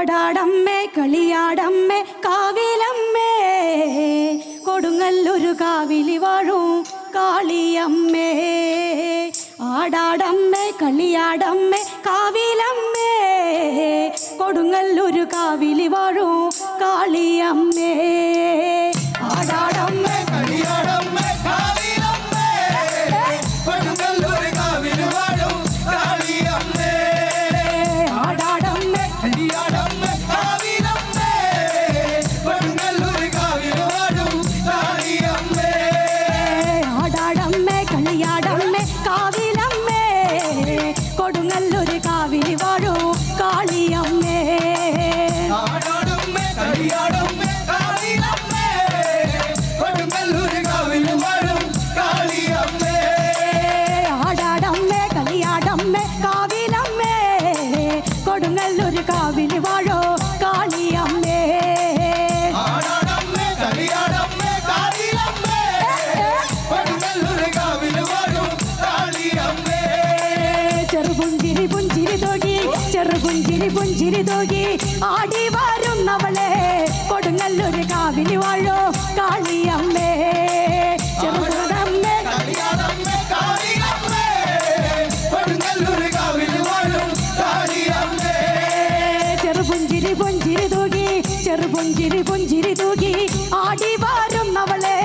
ആടാടമ്മേ കളിയാടമ്മേ കാവിലമ്മേ കൊടുങ്ങല്ലൊരു കാവിലി വാഴും കാളിയമ്മേ. ആടാടമ്മേ കളിയാടമ്മേ കാവിലമ്മേ കൊടുങ്ങല്ലൊരു കാവിലി വാഴും കാളിയമ്മേ. ആടാടമ്മേ കളിയാടമ്മേ കാവിലമ്മേ കൊടുങ്ങല്ലൊരു കാവിലി വാഴും കാളിയമ്മേ. ആടാടമ്മേ കളിയാടമ്മേ കാവിലമ്മേ കൊടുങ്ങല്ലൊരു കാവിലി വാഴും കാളിയമ്മേ. ആടാടമ്മേ കളിയാടമ്മേ കാവിലമ്മേ കൊടുങ്ങല്ലൊരു കാവിലി വാഴും കാളിയമ്മേ. ആടാടമ്മേ കളിയാടമ്മേ കാവിലമ്മേ കൊടുങ്ങല്ലൊരു കാവിലി വാഴും കാളിയമ്മേ. ആടാടമ്മേ കളിയാടമ്മേ കാവിലമ്മേ കൊടുങ്ങല്ലൊരു കാവിലി വാഴോ കാളിയമ്മേ. ആടാടമ്മേ കളിയാടമ്മേ കാവിലമ്മേ കൊടുങ്ങല്ലൊരു കാവിലി വാഴും കാളിയമ്മേ. ചെറുപുഞ്ചിരി പുഞ്ചിരി തോകി ചെറുപുഞ്ചിരി പുഞ്ചിരി തോകി ആടി വരുന്നവളെ കൊടുങ്ങല്ലൊരു കാവിലി വാഴോ കാളിയമ്മേ. ചെറുപുറമ്മേ കളിയാടമ്മേ കാവിലമ്മേ കൊടുങ്ങല്ലൊരു കാവിലി വാഴും കാളിയമ്മേ. ചെറുപുഞ്ചിരി പുഞ്ചിരി തൂകി ചെറുപുഞ്ചിരി പുഞ്ചിരി തൂകി ആടി വരുന്നവളെ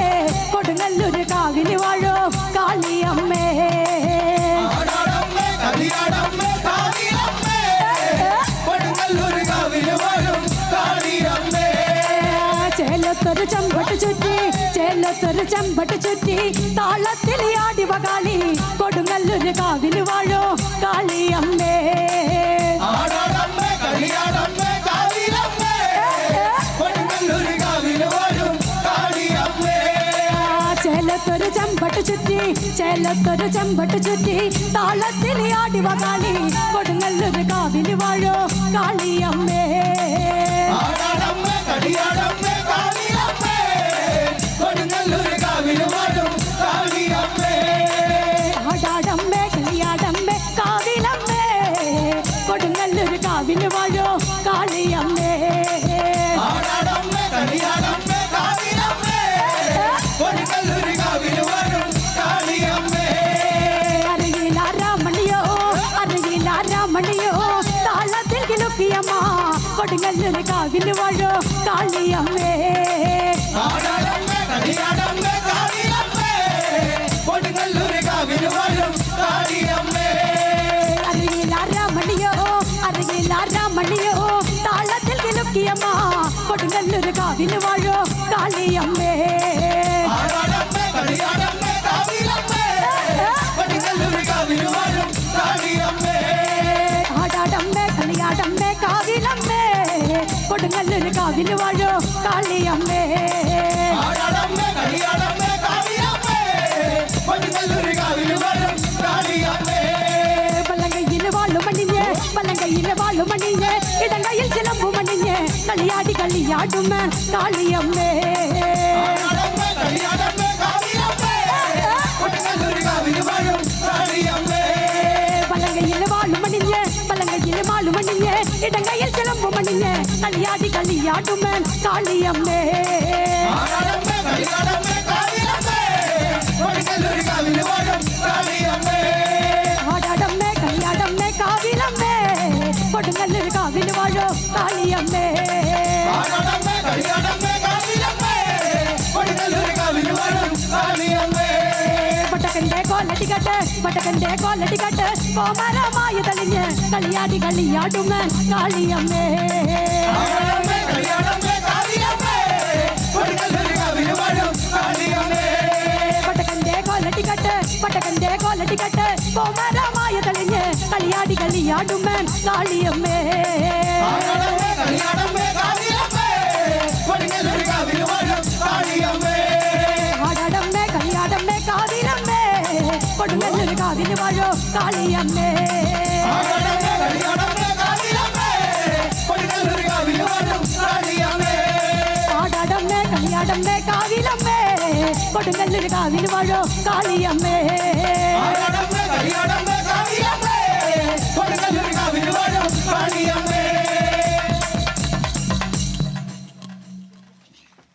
കൊടുങ്ങല്ലൊരു കാവിലി വാഴോ കാളിയമ്മേ. ആടാടമ്മേ കളിയാടമ്മേ കാവിലമ്മേ കൊടുങ്ങല്ലൊരു കാവിലി വാഴും കാളിയമ്മേ. ചേലത്തൊരു ചെമ്പട്ട് ചുറ്റി ചേലത്തൊരു ചെമ്പട്ട് ചുറ്റി താളത്തിൽ ആടി വകാളി കൊടുങ്ങല്ലൊരു കാവിലി വാഴോ കാളിയമ്മേ. ആടാടമ്മേ കളിയാടമ്മേ കാവിലമ്മേ കൊടുങ്ങല്ലൊരു കാവിലി വാഴും കാളിയമ്മേ. ചേലത്തൊരു ചെമ്പട്ട് ചുറ്റി ചേലത്തൊരു ചെമ്പട്ട് ചുറ്റി താളത്തിൽ ആടി വകാളി കൊടുങ്ങല്ലൊരു കാവിലി വാഴോ കാളിയമ്മേ. ആടാടമ്മേ കളിയാടമ്മേ കാവിലമ്മേ കൊടുങ്ങല്ലൊരു കാവിലി വാഴും കാളിയമ്മേ. ആടാടമ്മേ കളിയാടമ്മേ കാവിലമ്മേ കൊടുങ്ങല്ലൊരു കാവിലി വാഴോ കാളിയമ്മേ. ആടാടമ്മേ കളിയാടമ്മേ കാവിലമ്മേ കൊടുങ്ങല്ലൊരു കാവിലി വാഴും കാളിയമ്മേ. അരകിലാരാമണിയോ അരകിലാരാമണിയോ താളത്തിൽ കിലുക്കിയമ്മ കൊടുങ്ങല്ലൊരു കാവിലി വാഴോ കാളിയമ്മേ. ആടാടമ്മേ കളിയാടമ്മേ കാവിലമ്മേ കൊടുങ്ങല്ലൊരു കാവിലി വാഴും കാളിയമ്മേ. അരകിലാരാമണിയോ അരകിലാരാമണിയോ താളത്തിൽ കിലുക്കിയമ്മ കൊടുങ്ങല്ലൊരു കാവിലി വാഴോ കാളിയമ്മേ. ആടാടമ്മേ കളിയാടമ്മേ കാവിലമ്മേ കൊടുങ്ങല്ലൊരു കാവിലി വാഴും കാളിയമ്മേ. ആടാടമ്മേ കളിയാടമ്മേ കാവിലമ്മേ കൊടുങ്ങല്ലൊരു കാവിലി വാഴോ കാളിയമ്മേ. ആടാടമ്മേ കളിയാടമ്മേ കാവിലമ്മേ കൊടുങ്ങല്ലൊരു കാവിലി വാഴും കാളിയമ്മേ. വല്ലങ്കയിൽ വാളുമണിഞ്ഞ് വല്ലങ്കയിൽ വാളുമണിഞ്ഞ് ഇടങ്കയിൽ ചിലമ്പുമണിഞ്ഞ് കളിയാടി കളിയാടുമ കാളിയമ്മേ. ആടാടമ്മേ കളിയാടമ്മേ കാവിലമ്മേ കൊടുങ്ങല്ലൊരു കാവിലി വാഴും കാളിയമ്മേ. വല്ലങ്കയിൽ വാളുമണിഞ്ഞ് വല്ലങ്കയിൽ വാളുമണിഞ്ഞ് ഇടങ്കയിൽ ചിലമ്പുമണിഞ്ഞ് കളിയാടി കളിയാടുമ കാളിയമ്മേ. ആടാടമ്മേ കളിയാടമ്മേ കാവിലമ്മേ കൊടുങ്ങല്ലൊരു കാവിലി വാഴും കാളിയമ്മേ. ആടാടമ്മേ കളിയാടമ്മേ കാവിലമ്മേ കൊടുങ്ങല്ലൊരു കാവിലി വാഴോ കാളിയമ്മേ. ആടാടമ്മേ കളിയാടമ്മേ കാവിലമ്മേ കൊടുങ്ങല്ലൊരു കാവിലി വാഴും കാളിയമ്മേ. പട്ടക്കന്റെ കോലടികട്ട് പട്ടക്കന്റെ കോലടികട്ട് കോമരമായി തെളിഞ്ഞ് കളിയാടി കളിയാടുമ കാളിയമ്മേ. ആടാടമ്മേ കളിയാടമ്മേ കാവിലമ്മേ കൊടുങ്ങല്ലൊരു കാവിലി വാഴും കാളിയമ്മേ. പട്ടക്കന്റെ കോലടികട്ട് പട്ടക്കന്റെ കോലടികട്ട് കോമരമായി തെളിഞ്ഞ് കളിയാടി കളിയാടുമ കാളിയമ്മേ. ആടാടമ്മേ കളിയാടമ്മേ കാവിലമ്മേ കൊടുങ്ങല്ലൊരു കാവിലി വാഴും കാളിയമ്മേ. ആടാടമ്മേ കളിയാടമ്മേ കാവിലമ്മേ കൊടുങ്ങല്ലൊരു കാവിലി വാഴോ കാളിയമ്മേ. ആടാടമ്മേ കളിയാടമ്മേ കാവിലമ്മേ കൊടുങ്ങല്ലൊരു കാവിലി വാഴും കാളിയമ്മേ. ആടാടമ്മേ കളിയാടമ്മേ കാവിലമ്മേ കൊടുങ്ങല്ലൊരു കാവിലി വാഴോ കാളിയമ്മേ. ആടാടമ്മേ കളിയാടമ്മേ